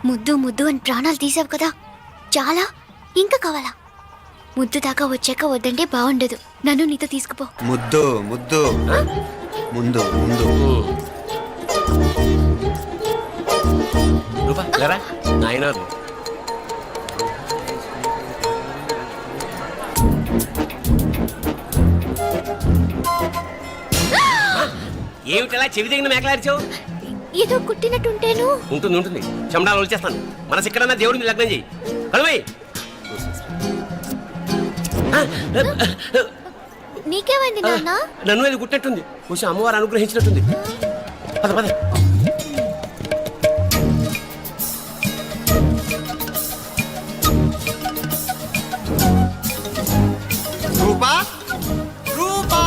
ముద్దు ముద్దు అని ప్రాణాలు తీసావు కదా, చాలా ఇంకా కావాలా? ముద్దు దాకా వచ్చాక వద్దంటే బాగుండదు. నన్ను నీతో తీసుకుపో. ముద్దు ముద్దు ముందు ముందు. రూపా లేరా నాయనారు. ఏమిటలా చెవి దగ్గర మేకలారిచావు? ఏదో కుట్టినట్టుంటేను. ఉంటుంది ఉంటుంది, చెమడాలు వచ్చేస్తాను. మనసు ఎక్కడన్నా దేవుడిని లగ్నం చేయి. కలవై నీకేమైంది నాన్న? నన్ను అది కుట్టినట్టుంది, కొంచెం అమ్మవారు అనుగ్రహించినట్టుంది. పద పద. రూపా రూపా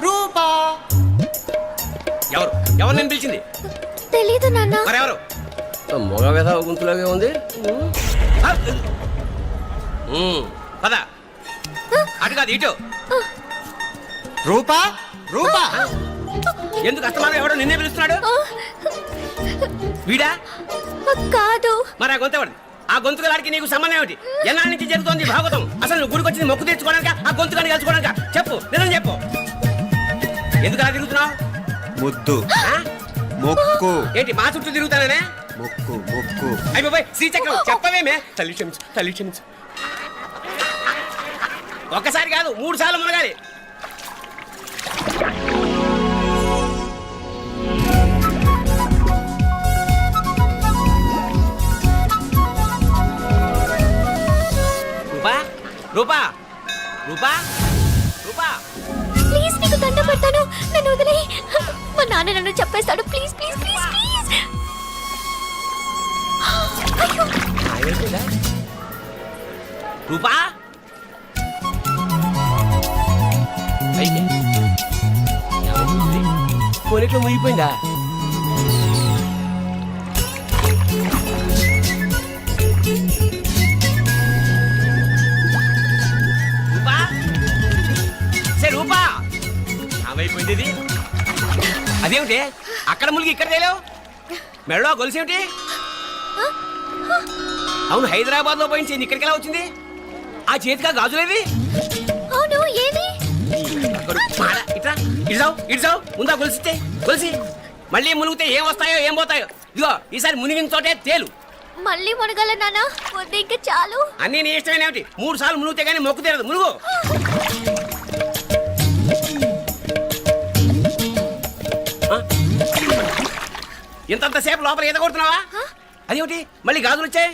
రూపా. ఎవరు ఎవరు నేను పిలిచింది? తెలీదు నాన్న. మరెవరు? మగ వేధ గుంతులాగే ఉంది. పద. అటు కాదు ఇటు. రూపా రూపా. ఎందుకు అస్తమానం ఎవడో నిన్నే పిలుస్తున్నాడు? వీడా కాదు. మరి ఆ గొంతు ఎవడు? ఆ గొంతుకలాడికి నీకు సంబంధం ఏమిటి? ఎన్నాళ్ళ నుంచి జరుగుతోంది భాగవతం? అసలు నువ్వు గుడికి వచ్చింది మొక్కు తెచ్చుకోవడానిక, ఆ గొంతుకాన్ని కలుసుకోవడానిక? చెప్పు, నిజం చెప్పు. ఎందుకు అలా తిరుగుతున్నావు? ముద్దు మొక్కు. ఏంటి మా చుట్టూ తిరుగుతానే? మొక్కు మొక్కు. అయిపోయి శ్రీచక్రం చెప్పవేమే? తల్లి క్షమించు, తల్లి క్షమించు. ఒక్కసారి కాదు 3 సార్లు మునగాలి. రూపా రూపా రూపా రూపా. ప్లీజ్ నీకు దండ పెడతాను, నన్ను వదిలే. మా నాన్న నన్ను చెప్పేస్తాడు. Please please please please. అయ్యో. రూపా కొనిట్లో ముగిపోయిందా? రూపా సరే రూపా ఏమైపోయింది ఇది? అదేమిటి అక్కడ ములిగి ఇక్కడ తేలేవు? మెడలో గొలుసేమిటి? అవును, హైదరాబాద్ లో పోయించింది, ఇక్కడికి ఎలా వచ్చింది? ఆ చేతిగా గాజులేవి? అవును, ఏది? ఇట్రా ఇడ్సావు ఇడ్సావు. ముందా గొలిసితే గొలిసి మళ్ళీ మునిగితే ఏం వస్తాయో ఏం పోతాయో. ఇదిగో ఈసారి మునిగిన చోటే తేలు. మళ్ళీ మునగల నాన్న, వద్దు ఇంకా చాలు. అన్నీ నీ ఇష్టమైన ఏమిటి? 3 సార్లు మునిగితే గానీ మొక్కు తీరదు. మునుగు. ఇంతంతసేపు లోపల ఈత కొడుతున్నావా? అదేమిటి మళ్ళీ గాజులు వచ్చాయి?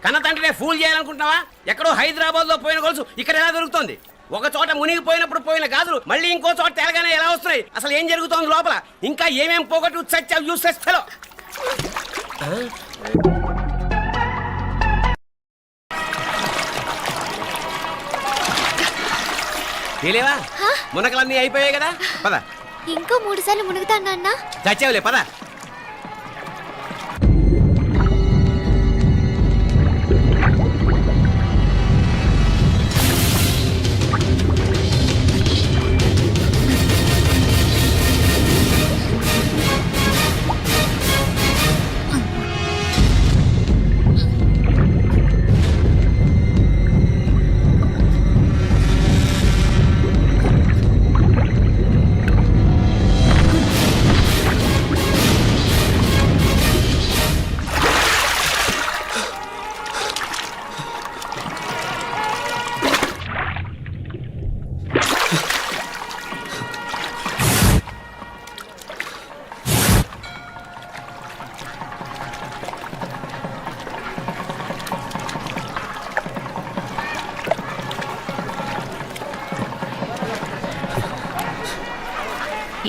కన్న తండ్రినే ఫూల్ చేయాలనుకుంటున్నావా? ఎక్కడో హైదరాబాద్ లో పోయిన గొలుసు ఇక్కడ ఎలా దొరుకుతుంది? ఒక చోట మునిగిపోయినప్పుడు పోయిన గాజులు మళ్ళీ ఇంకో చోట తేలగానే ఎలా వస్తున్నాయి? అసలు ఏం జరుగుతోంది లోపల? ఇంకా ఏమేం పోగొట్టు చచ్చావు యూస్లెస్ ఫెలో. తెలియవా? మునకలన్నీ అయిపోయాయి కదా, పద. ఇంకో 3 సార్లు మునుగుతాను నాన్న. చచ్చావులే, పద.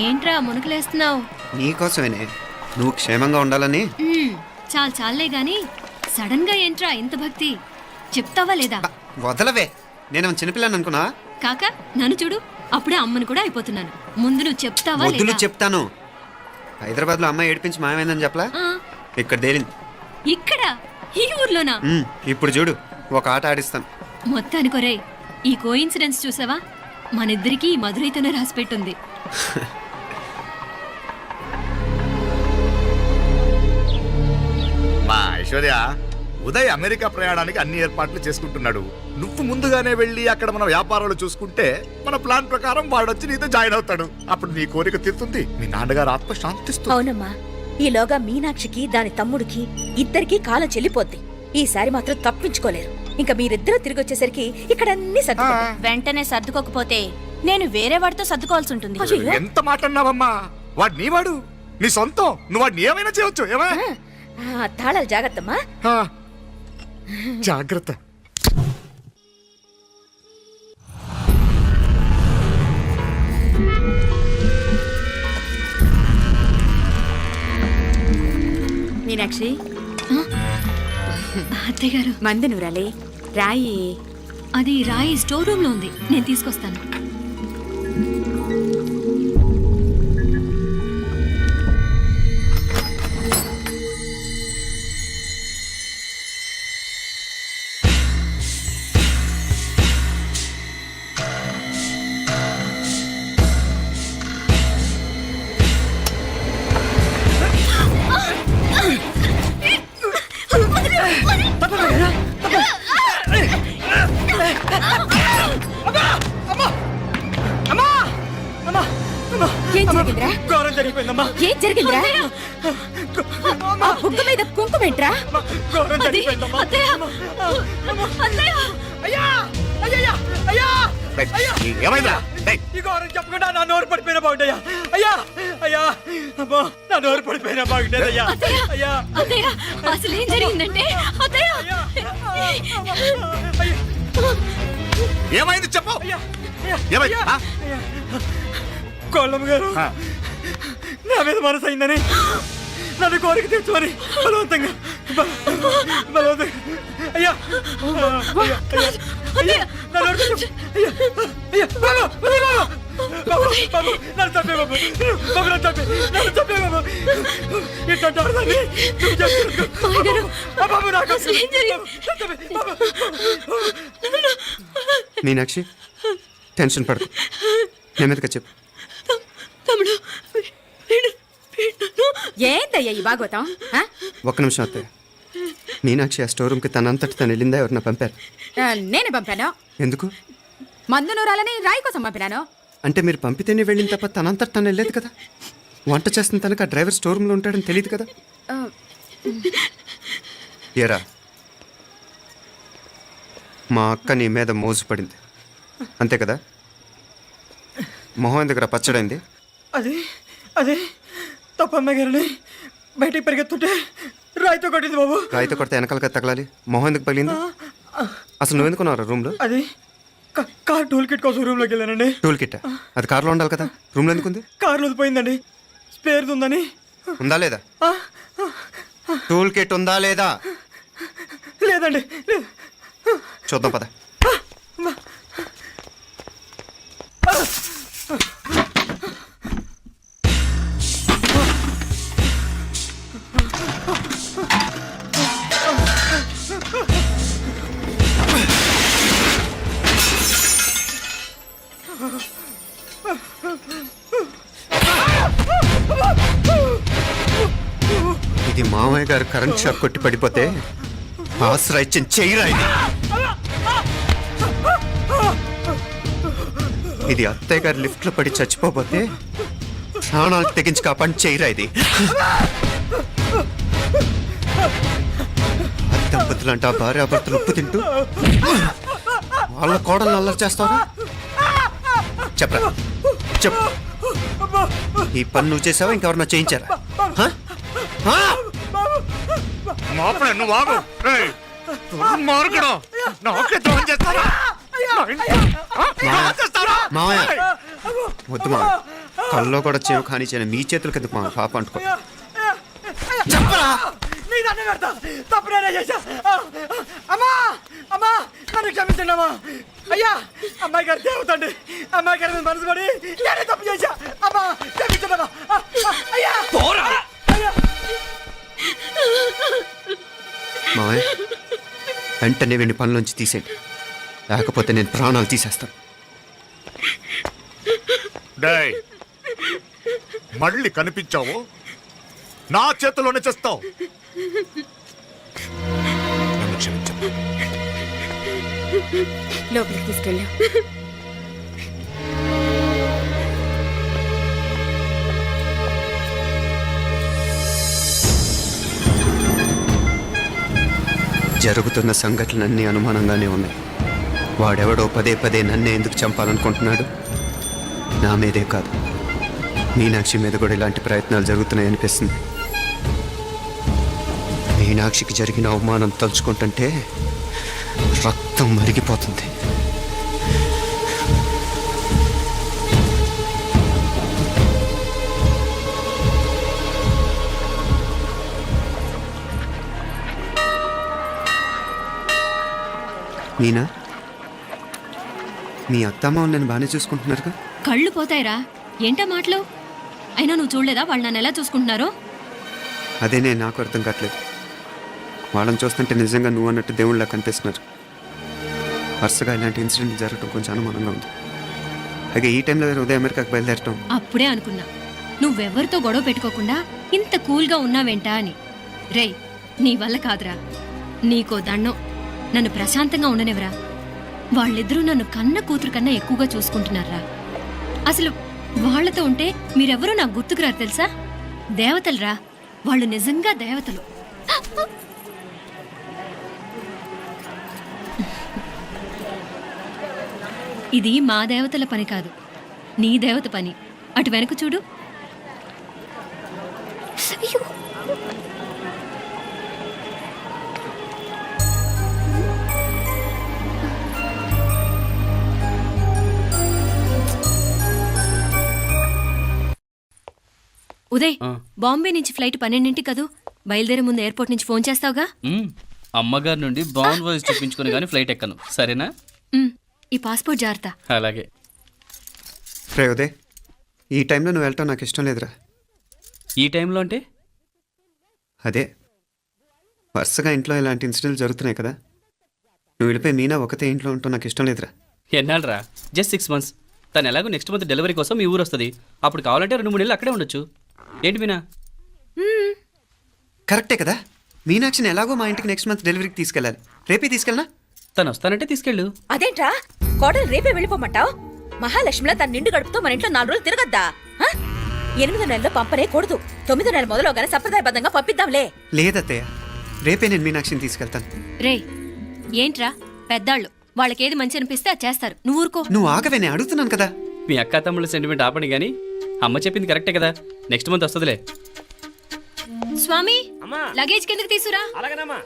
ఏంట్రా మునుకులేస్తున్నావు? నీకోసమేనే, నువ్వు క్షేమంగా ఉండాలని. చాలే గాని సడన్ గా ఏంట్రా ఇంత భక్తి? చెప్తావా లేదా? వదలవే, నేను చిన్నపిల్లని అనుకున్నా. కాక నన్ను చూడు, అప్పుడే అమ్మను కూడా అయిపోతున్నాను. ముందు నువ్వు చెప్తావా వద్దులు లేదా? చెప్తాను. హైదరాబాద్ లో అమ్మాయి ఏడిపించి మాయమైందని చెప్పలా? ఇక్కడ తేలింది. ఇక్కడ ఈ ఊర్లోనా? ఇప్పుడు చూడు, ఒక ఆట ఆడిస్తాను. మొత్తానికొరే ఈ కోయిన్సిడెన్స్ చూసావా? మనిద్దరికీ ఈ మధురైతోనే రాసిపెట్టుంది. ఐశ్వర్య, ఉదయ్ అమెరికా ప్రయాణానికి అన్ని ఏర్పాట్లు చేసుకుంటున్నాడు. నువ్వు ముందుగానే వెళ్ళి అక్కడ మన వ్యాపారాలు చూసుకుంటే మన ప్లాన్ ప్రకారం వాడొచ్చి నీతో జాయిన్ అవుతాడు. అప్పుడు నీ కోరిక తీరుతుంది, మీ నాన్నగారు ఆత్మ శాంతిస్తుంది. అవునమ్మా, ఈలోగా మీనాక్షికి దాని తమ్ముడికి ఇద్దరికీ కాలం చెల్లిపోద్ది. ఈసారి మాత్రం తప్పించుకోలేరు. ఇంకా మీరిద్దరూ తిరిగి వచ్చేసరికి ఇక్కడ అన్ని సర్దుకుంటాయి. వెంటనే సర్దుకోకపోతే నేను వేరే వాడితో సర్దుకోవాల్సి ఉంటుంది. అయ్యో. ఎంత మాట అన్నావమ్మా, వాడు నీ వాడు, నీ సొంతం. నువ్వు వాడిని ఏమైనా చేయొచ్చు. ఏమా తాళాలు జాగ్రత్తమ్మా. జాగ్రత్త. మీనాక్షి, అత్తయ్య గారు, మందు నూరాలి, రాయి. అది రాయి స్టోర్ రూమ్ లో ఉంది, నేను తీసుకొస్తాను. ఏం జరిగిందిరా? ఘోరం జరిగిపోయిందమ్మా. ఏం జరిగిందిరా? ఆ బుగ్గ మీద కుంకుమేంట్రా? ఘోరం అది, జరిగిపోయిందమ్మా. అత్తయ్య, అత్తయ్య, అయ్యా అయ్యా అయ్యా ఏమైందా? ఈ ఘోరం చెప్పకుండా నా నోరు పడిపోయిన బాగుంటాయా? అయ్యా అయ్యా అమ్మో, నా నోరు పడిపోయిన బాగుంటుంది. అయ్యా అత్తయ్య, అయ్యా అత్తయ్య, అసలు ఏం జరిగిందంటే అత్తయ్య, ఏమైంది చెప్పు. అయ్యా ఏమైంది? ఆ? కోళ్ళమ్మ గారు ఆ. నా మీద మనసు అయిందని నన్ను కోరిక తీర్చుమని బలవంతంగా బలవంతంగా అయ్యా అయ్యా, అయ్యా, అయ్యా, నా నోరు కొంచెం- అయ్యా, అయ్యా, బాబు, ఉదయ్ బాబు, బాబు, బాబు, నన్ను చంపే బాబు, బాబు, నన్ను చంపే బాబు. ఇట్లాంటి ఆడదాన్ని నువ్వు చేస్తున్నావు. ఆ బాబు, నాకు అసలు ఏం జరిగింది? నన్ను చంపే, బాబు. మీనాక్షి, టెన్షన్ పడకు, నెమ్మదిగా చెప్పు. తమ్ముడు, ఏందయ్యా ఈ భాగవతం? ఆ? ఒక్క నిమిషం అత్తయ్య. మీనాక్షి ఆ స్టోర్ రూమ్కి తనంతటి తను వెళ్ళిందా, ఎవరిన పంపారు? నేనే పంపాను. ఎందుకు? మందు నూరాలని రాయి కోసం పంపినాను. అంటే మీరు పంపితేనే వెళ్ళిన తప్ప తనంతటి తను వెళ్ళలేదు కదా. వంట చేస్తున్న తనకు ఆ డ్రైవర్ స్టోర్ రూమ్లో ఉంటాడని తెలియదు కదా. ఏరా, మా అక్క నీ మీద మోజు పడింది అంతే కదా. మొహం ఎందుకు పచ్చడైంది? అది అది తప్పమ్మ గారిని బయటికి పరిగెత్తుంటే రాయితో కొట్టింది బాబు. రాయితో కొడితే వెనకాలగా తగలాలి, మొహం ఎందుకు పగిలింది? అసలు నువ్వు ఎందుకున్నావు రూమ్లో? అది కార్ టూల్ కిట్ కోసం రూమ్లోకి వెళ్ళానండి. టూల్ కిట్ అది కార్లో ఉండాలి కదా, రూమ్లో ఎందుకుంది? కార్లో పోయిందండి, స్పేర్ ఉందని. ఉందా లేదా? టూల్ కిట్ ఉందా లేదా లేదండి, లేదు. చూద్దాం పద. ఇది మామయ్య గారు కరెంట్ షాక్ కొట్టి పడిపోతే ఆసరా ఇచ్చిన చెయ్యిరా ఇది. ఇది అత్తయ్య గారు లిఫ్ట్ లో పడి చచ్చిపోతే ప్రాణాలకు తెగించి కాపాడి చెయ్యిరా ఇది. దంపతులు అంట భార్యాభర్తలు ఉప్పు తింటూ వాళ్ళ కోడలు అల్లరి చేస్తారా? చెప్పరా, చెప్పు. ఈ పని నువ్వు చేసావా, ఇంకెవరన్నా చేయించారా? మాపడే నువ్వు ఆగు. ఏయ్, దుర్మార్గుడు. నాకే ద్రోహం చేస్తారా? మావయ్య వద్దు మావయ్య, కల్లో కూడా చేవు కానిచ్చిన మీ చేతులకి ఎందుకు మా పాప అంటుకో. చెప్పరా, నీ దండం పెడతా, తప్పు నేనే చేశా. అమ్మా అమ్మా, నన్ను క్షమించండి అమ్మా. అయ్యా, అమ్మాయి గారు దేవతండి, అమ్మాయి గారి మీద మనసు పడి నేనే తప్పు చేశా. అమ్మా క్షమించండి అమ్మా. అయ్యా అయ్యా. మావయ్య వెంటనే వీడిని పనిలోంచి తీసేయండి, లేకపోతే నేను ప్రాణాలు తీసేస్తాను. డేయ్, మళ్ళీ కనిపించావు నా చేతిలోనే చేస్తావు. లోపలికి తీసుకెళ్ళాం. జరుగుతున్న సంఘటనలన్నీ అనుమానంగానే ఉన్నాయి. వాడెవడో పదే పదే నన్నే ఎందుకు చంపాలనుకుంటున్నాడు? నా మీదే కాదు, మీనాక్షి మీద కూడా ఇలాంటి ప్రయత్నాలు జరుగుతున్నాయి అనిపిస్తుంది. మీనాక్షికి జరిగిన అవమానం తలుచుకుంటుంటే రక్తం మరిగిపోతుంది. మీనా, మీ అత్తమ్మ నన్ను బాగానే చూసుకుంటున్నారుగా? కళ్ళు పోతాయిరా, ఏంటా మాటలు? అయినా నువ్వు చూడలేదా వాళ్ళు నన్ను ఎలా చూసుకుంటున్నారో? అదేనే నాకు అర్థం కావట్లేదు. వాళ్ళని చూస్తుంటే నిజంగా నువ్వు అన్నట్టు దేవుళ్ళ కనిపిస్తున్నారు. వరుసగా ఇలాంటి ఇన్సిడెంట్ జరగడం కొంచెం అనుమానంగా ఉంది. అలాగే ఈ టైంలో ఉదయం అమెరికాకు బయలుదేరటం. అప్పుడే అనుకున్నా నువ్వెవ్వరితో గొడవ పెట్టుకోకుండా ఇంత కూల్గా ఉన్నావేంటా అని. రేయ్, నీ వల్ల కాదురా, నీకో దండం. నన్ను ప్రశాంతంగా ఉండనివరా. వాళ్ళిద్దరూ నన్ను కన్న కూతురు కన్నా ఎక్కువగా చూసుకుంటున్నారా. అసలు వాళ్లతో ఉంటే మీరెవరూ నాకు గుర్తుకురారు తెలుసా? దేవతలురా, వాళ్ళు నిజంగా దేవతలు. ఇది మా దేవతల పని కాదు, నీ దేవత పని. అటు వెనక చూడు. అయ్యో, ఉదయ్, బాంబే నుంచి ఫ్లైట్ 12 కదూ. బయలుదేరే ముందు ఎయిర్పోర్ట్ నుంచి ఫోన్ చేస్తావుగా? అమ్మగారి నుండి బాండ్ వాయిస్ చూపించుకుని కానీ ఫ్లైట్ ఎక్కను, సరేనా? ఈ పాస్పోర్ట్ జాగ్రత్త. అలాగే. రే ఉదయ్, ఈ టైంలో నువ్వు వెళ్ళటం నాకు ఇష్టం లేదురా. ఈ టైంలో అంటే? అదే, వరుసగా ఇంట్లో ఇలాంటి ఇన్సిడెంట్లు జరుగుతున్నాయి కదా. నువ్వు వెళ్ళిపోయి మీనా ఒకతే ఇంట్లో ఉంటావు నాకు ఇష్టం లేదురా. ఎన్నాళ్ళరా? Just 6 months. తను ఎలాగో నెక్స్ట్ మంత్ డెలివరీ కోసం మీ ఊరు వస్తుంది. అప్పుడు కావాలంటే 2-3 నెలలు అక్కడే ఉండొచ్చు. ఏంటి మీనా? కరెక్టే కదా. మీనాక్షిని ఎలాగో మా ఇంటికి నెక్స్ట్ మంత్ డెలివరీకి తీసుకెళ్ళాలి. రేపే తీసుకెళ్ళనా? తను వస్తానంటే తీసుకెళ్ళు. అదేంట్రా కోడలు రేపే వెళ్ళిపోమంటావు? మహాలక్ష్మిలా తన నిండు గడుపుతో మన ఇంట్లో 4 రోజులు తిరగద్దా? 8వ నెలలో పంపనే కూడదు. 9వ నెల మొదలుగానే సంప్రదాయబద్ధంగా పంపిద్దాంలే. లేదత్తయ్య, రేపే నేను మీనాక్షిని తీసుకెళ్తాను. రేయ్, ఏంట్రా పెద్దాళ్ళు, వాళ్ళకేది మంచి అనిపిస్తే అది చేస్తారు. నువ్వు ఊరుకో. నువ్వు ఆగవే, నేను అడుగుతున్నాను కదా. మీ అక్క తమ్ముళ్ళ సెంటిమెంట్ ఆపండి కానీ అమ్మ చెప్పింది కరెక్టే కదా. నెక్స్ట్ మంత్ వస్తుందిలే. స్వామి, అమ్మా, లగేజ్ కిందకి తీసురా. అలాగేనమ్మా.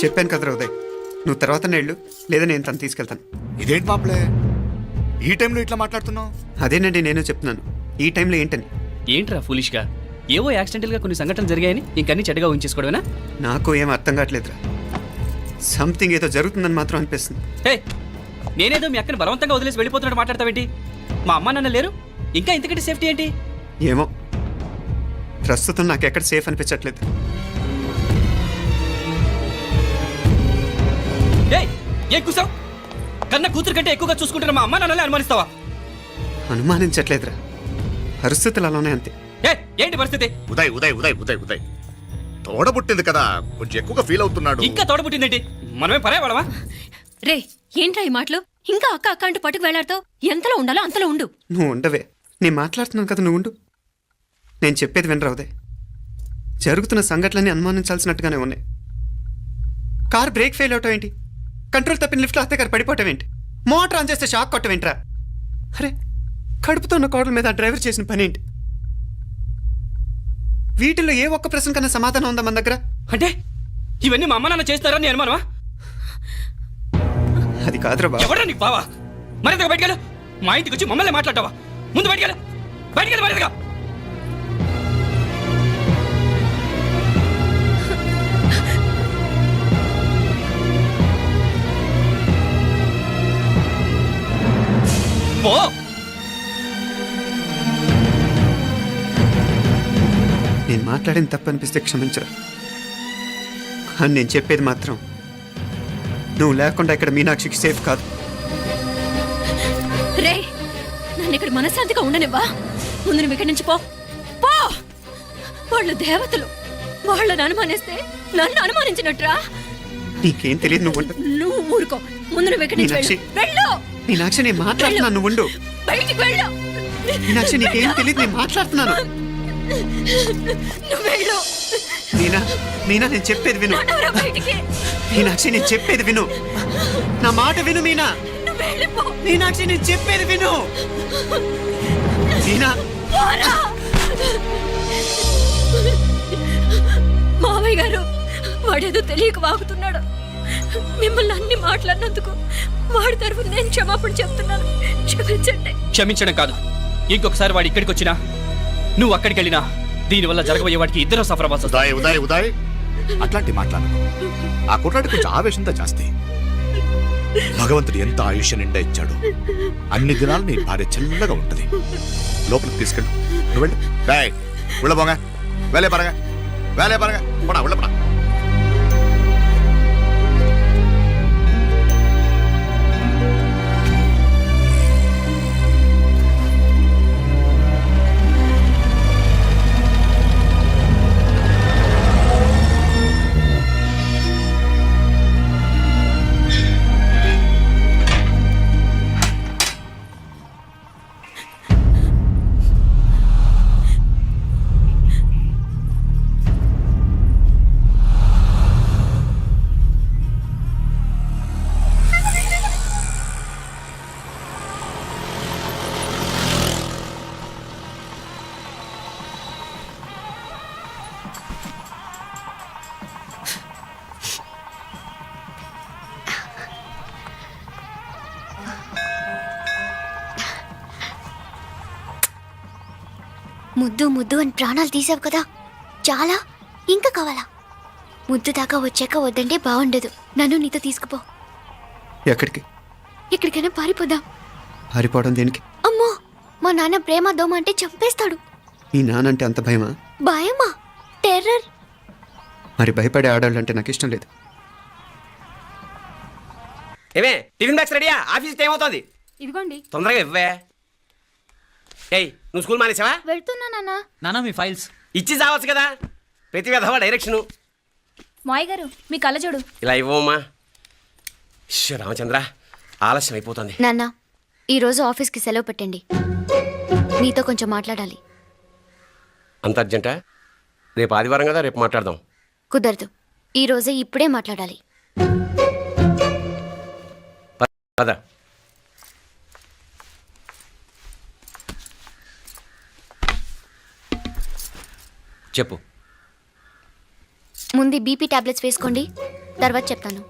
చెప్పాను కదరా ఉదయ్, నువ్వు తర్వాత నేళ్ళు లేదా నేను తను తీసుకెళ్తాను. ఇదేంటి మాప్లే ఈ టైంలో ఇట్లా మాట్లాడుతున్నావు? అదేనండి నేను చెప్తున్నాను, ఈ టైంలో ఏంటని. ఏంట్రా ఫులిష్గా? ఏవో యాక్సిడెంటల్గా కొన్ని సంఘటనలు జరిగాయని ఇంకన్నీ చెడ్డగా ఊహించేసుకోవడమేనా? నాకు ఏం అర్థం కావట్లేదురా. సంథింగ్ ఏదో జరుగుతుందని మాత్రం అనిపిస్తుంది. హే, నేనేదో మీ అక్కని బలవంతంగా వదిలేసి వెళ్ళిపోతున్నట్టు మాట్లాడతావేంటి? మా అమ్మ నాన్న లేరు, ఇంకా ఇంతకంటే సేఫ్టీ ఏంటి? ఏమో, ప్రస్తుతం నాకు ఎక్కడ సేఫ్ అనిపించట్లేదు. ఏయ్, ఏం కూసావు? కన్న కూతురు కంటే ఎక్కువగా చూసుకుంటున్న మా అమ్మ నాన్నలే అనుమానిస్తావా? అనుమానించట్లేదురా, పరిస్థితులు అలానే అంతే. ఏంటి పరిస్థితి? ఉదయ్ ఉదయ్ ఉదయ్ ఉదయ్ ఉదయ్ తోడబుట్టింది కదా, కొంచెం ఎక్కువగా ఫీల్ అవుతున్నాడు. ఇంకా తోడబుట్టిందేంటి? మనమే పరాయవాడవా? రే, ఏంట్రా ఈ మాటలు? ఇంకా అక్క అక్క అంటూ పట్టుకు వెళ్లాడుతావు. ఎంతలో ఉండాలో అంతలో ఉండు. నువ్వు ఉండవే, నేను మాట్లాడుతున్నాను కదా, నువ్వు ఉండు. నేను చెప్పేది వినరా ఉదయ్, జరుగుతున్న సంఘటనలన్నీ అనుమానించాల్సినట్టుగానే ఉన్నాయి. కార్ బ్రేక్ ఫెయిల్ అవటం ఏంటి? కంట్రోల్ తప్పిన లిఫ్ట్లో అత్తే గారు పడిపోవటం ఏంటి? మోటార్ ఆన్ చేస్తే షాక్ కొట్టం ఏంట్రా? అరే, కడుపుతో ఉన్న కోడల మీద ఆ డ్రైవర్ చేసిన పని ఏంటి? వీటిల్లో ఏ ఒక్క ప్రశ్న కన్నా సమాధానం ఉందా మన దగ్గర? అంటే ఇవన్నీ మా అమ్మ నాన్న చేస్తారని నీ అనుమానమా? అది కాదురా బాబు. ఎవరా నీకు బావా? మరింతగా బయటకెళ్ళు. మా ఇంటికి వచ్చి మమ్మల్ని మాట్లాడతావా? ముందు బయటకెళ్ళు, బయటకెళ్ళు మరింతగా. పో. నేను మాట్లాడిన తప్పు అనిపిస్తే క్షమించరా, కానీ నేను చెప్పేది మాత్రం నువ్వు లేకుండా ఇక్కడ మీనాక్షికి సేఫ్ కాదు. రే, నన్ను ఇక్కడ మనశ్శాంతిగా ఉండనివ్వా. ముందు నువ్వు ఇక్కడి నుంచి పో. పో. వాళ్ళు దేవతలు, వాళ్ళని అనుమానిస్తే నన్ను అనుమానించినట్రా. నీకేం తెలియదు, నువ్వు ఉండు. నువ్వు ఊరుకో. ముందు నువ్వు ఇక్కడి నుంచి మీనాక్షి. వెళ్ళు. మీనాక్షి, నేను మాట్లాడుతున్నాను, నువ్వు ఉండు. బయటికి వెళ్ళు. మీనాక్షి, నీకేం తెలియదు, నేను మాట్లాడుతున్నాను. నువ్వు వెళ్ళు. మీనా, మీనా, నేను చెప్పేది విను. నడవరా బయటికి. మీనాక్షి, నేను చెప్పేది విను. నా మాట విను మీనా. నువ్వు వెళ్ళిపో. మీనాక్షి, నేను చెప్పేది విను. మీనా, పోరా. మావయ్య గారు, వాడేదో తెలియక వాగుతున్నాడు. మిమ్మల్ని అన్ని మాట్లాడినందుకు వాడి తరఫున నేను క్షమాపణ చెప్తున్నాను. క్షమించండి. క్షమించడం కాదు, ఇంకొకసారి వాడు ఇక్కడికి వచ్చినా నువ్వు అక్కడికి వెళ్ళినా దీనివల్ల జరగబోయే వాడికి ఇద్దరు సఫర్ అవ్వాల్సి వస్తుంది. ఉదయ్ ఉదయ్ ఉదయ్ అట్లాంటి మాట్లాడు. ఆ కుట్రాడి కొంచెం ఆవేశంతో జాస్తి. భగవంతుడు ఎంత ఆయుష్య నిండా ఇచ్చాడు. అన్ని దినాలు నీ భార్య చల్లగా ఉంటది. లోపలికి తీసుకెళ్ళు. నువ్వు వెళ్ళు. డాయ్ ఉళ్ళ పోంగ. వేలే పరగా, వేలే పరగా, పోడా ఉళ్ళ పడా. ముద్దు ముద్దు అని ప్రాణాలు తీసావు కదా, చాలా ఇంకా కావాలా? ముద్దు దాకా వచ్చాక వద్దంటే బాగుండదు. నన్ను నీతో తీసుకుపో. ఎక్కడికి? ఎక్కడికైనా పారిపోదాం. పారిపోవడం దేనికి? అమ్మో, మా నాన్న ప్రేమ దోమ అంటే చంపేస్తాడు. ఈ నానంటే అంత భయమా? భయమా? టెర్రర్. మరి భయపడే ఆడవాళ్ళు అంటే నాకు ఇష్టం లేదు. ఏమే టిఫిన్ బ్యాగ్స్ రెడీయా? ఆఫీస్ టైం అవుతుంది. ఇదిగోండి. తొందరగా ఇవ్వే. ఏయ్, నువ్వు స్కూల్ మానేసావా? వెళ్తున్నా నాన్న. నానా మీ ఫైల్స్ ఇచ్చి చావచ్చు కదా. ప్రతి విధవా డైరెక్షను. మాయ్ గారు మీ కళ్ళజోడు. ఇలా ఇవ్వమ్మా. ఇష్యూ రామచంద్ర, ఆలస్యం అయిపోతుంది. నాన్న, ఈరోజు ఆఫీస్కి సెలవు పెట్టండి. నీతో కొంచెం మాట్లాడాలి. అంత అర్జెంటా? రేపు ఆదివారం కదా, రేపు మాట్లాడదాం. కుదరదు, ఈరోజే ఇప్పుడే మాట్లాడాలి. పద. చెప్పు. ముందు బీపీ టాబ్లెట్స్ వేసుకోండి, తర్వాత చెప్తాను.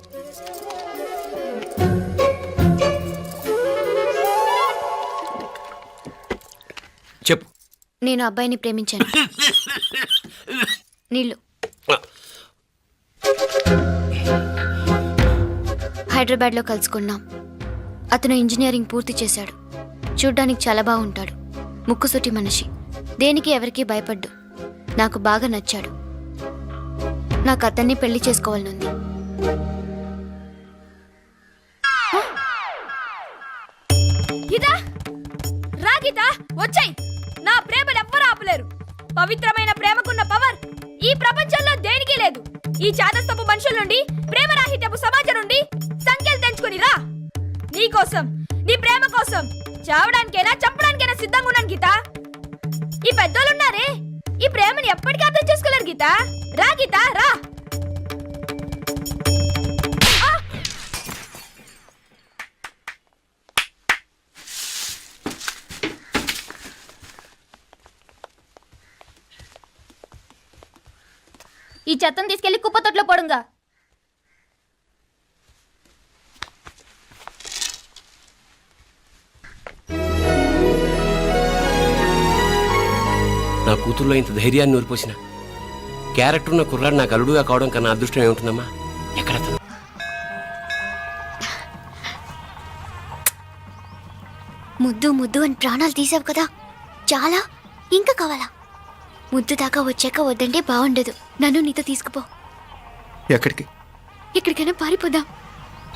చెప్పు. నేను అబ్బాయిని ప్రేమించాను. నీళ్ళు. హైదరాబాద్లో కలుసుకున్నాం. అతను ఇంజనీరింగ్ పూర్తి చేశాడు. చూడ్డానికి చాలా బాగుంటాడు. ముక్కుసూటి మనిషి. దేనికి ఎవరికీ భయపడ్డు. నాకు బాగా నచ్చాడు. నాకు అతన్ని పెళ్లి చేసుకోవాలనుంది. గీతా, రా గీతా, వచ్చాయి. నా ప్రేమను ఎవ్వరూ ఆపలేరు. పవిత్రమైన ప్రేమకున్న పవర్ ఈ ప్రపంచంలో దేనికి లేదు. ఈ చాదస్తపు మనుషుల నుండి, ప్రేమరాహిత్యపు సమాజం నుండి సంఖ్యలు తెంచుకుని రా. నీ కోసం, నీ ప్రేమ కోసం చావడానికైనా చంపడానికైనా సిద్ధంగా ఉన్నాను గీతా. ఈ పెద్దోళ్ళున్నారే, ఈ ప్రేమని ఎప్పటికీ అర్థం చేసుకోలేరు గీతా. రా గీతా, రా. ఈ చెత్తను తీసుకెళ్లి కుప్పతొట్లో పడుంగా. నా కూతుర్లో ఇంత ధైర్యాన్ని నూరిపోసిన క్యారెక్టర్ ఉన్న కుర్రాడు నాకు అల్లుడుగా కావడం కన్నా అదృష్టం ఏముంటుందమ్మా? ఎక్కడ తను? ముద్దు ముద్దు అని ప్రాణాలు తీసావు కదా, చాలా ఇంకా కావాలా? ముద్దు దాకా వచ్చాక వద్దంటే బాగుండదు. నన్ను నీతో తీసుకుపో. ఎక్కడికి? ఎక్కడికైనా పారిపోదాం.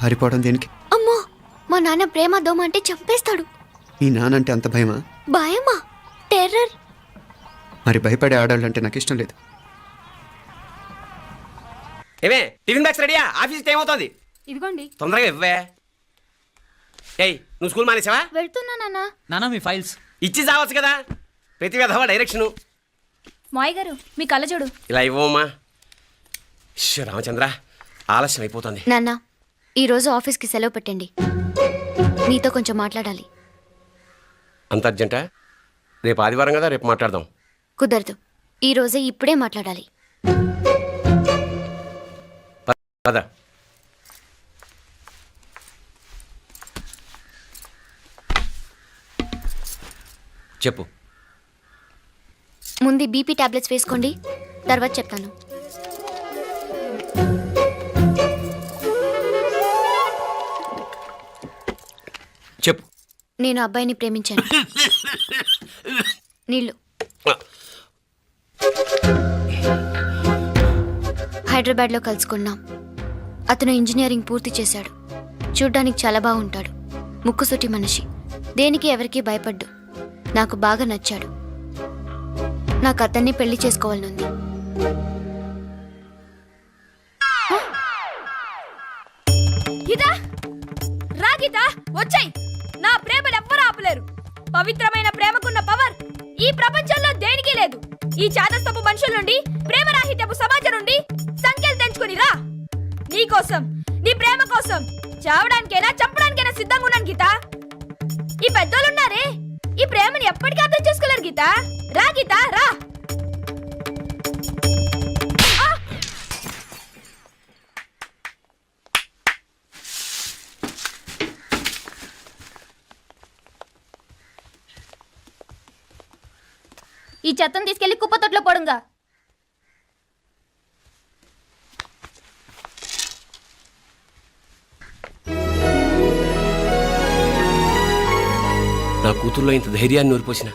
పారిపోవడం దేనికి? అమ్మో, మా నాన్న ప్రేమ దోమ అంటే చంపేస్తాడు. ఈ నానంటే అంత భయమా? భయమా? టెర్రర్. మరి భయపడే ఆడవాళ్ళు అంటే నాకు ఇష్టం లేదు. ఏమే టిఫిన్ బ్యాగ్స్ రెడీయా? ఆఫీస్ టైం అవుతుంది. ఇదిగోండి. తొందరగా ఇవ్వే. ఏయ్ నువ్వు స్కూల్ మానేసావా? వెళ్తున్నా నాన్న. నానా మీ ఫైల్స్ ఇచ్చి చావచ్చు కదా. ప్రతి విధవా డైరెక్షను. మాయ్ గారు మీ కళ్ళజోడు. ఇలా ఇవ్వమ్మా. రామచంద్ర ఆలస్యం అయిపోతుంది. నాన్న ఈరోజు ఆఫీస్కి సెలవు పెట్టండి. నీతో కొంచెం మాట్లాడాలి. అంత అర్జెంటా? రేపు ఆదివారం కదా, రేపు మాట్లాడదాం. కుదరదు, ఈరోజే ఇప్పుడే మాట్లాడాలి. పద. చెప్పు. ముందు బీపీ టాబ్లెట్స్ వేసుకోండి, తర్వాత చెప్తాను. చెప్పు. నేను అబ్బాయిని ప్రేమించాను. నీళ్ళు. హైదరాబాద్లో కలుసుకున్నాం. అతను ఇంజనీరింగ్ పూర్తి చేశాడు. చూడ్డానికి చాలా బాగుంటాడు. ముక్కుసూటి మనిషి. దేనికి ఎవరికీ భయపడ్డు. నాకు బాగా నచ్చాడు. నాకు అతన్ని పెళ్లి చేసుకోవాలనుంది. గీతా రా గీతా వచ్చాయి. నా ప్రేమను ఎవ్వరూ ఆపలేరు. పవిత్రమైన ప్రేమకున్న పవర్ ఈ ప్రపంచంలో దేనికి లేదు. ఈ చాదస్తపు మనుషుల నుండి, ప్రేమరాహిత్యపు సమాజం నుండి సంఖ్యలు తెంచుకుని రా. నీ కోసం, నీ ప్రేమ కోసం చావడానికైనా చంపడానికైనా సిద్ధంగా ఉన్నాను గీతా. ఈ పెద్దోళ్ళున్నారే, ఈ ప్రేమని ఎప్పటికీ అర్థం చేసుకోలేరు గీతా. రా గీతా రా. ఈ చెత్తను తీసుకెళ్లి కుప్పతొట్లో పోడుగా. నా కూతుర్లో ఇంత ధైర్యాన్ని నూరిపోసిన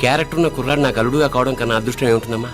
క్యారెక్టర్ ఉన్న కుర్రాడు నాకు అల్లుడుగా కావడం కన్నా అదృష్టం ఏముంటుందమ్మా?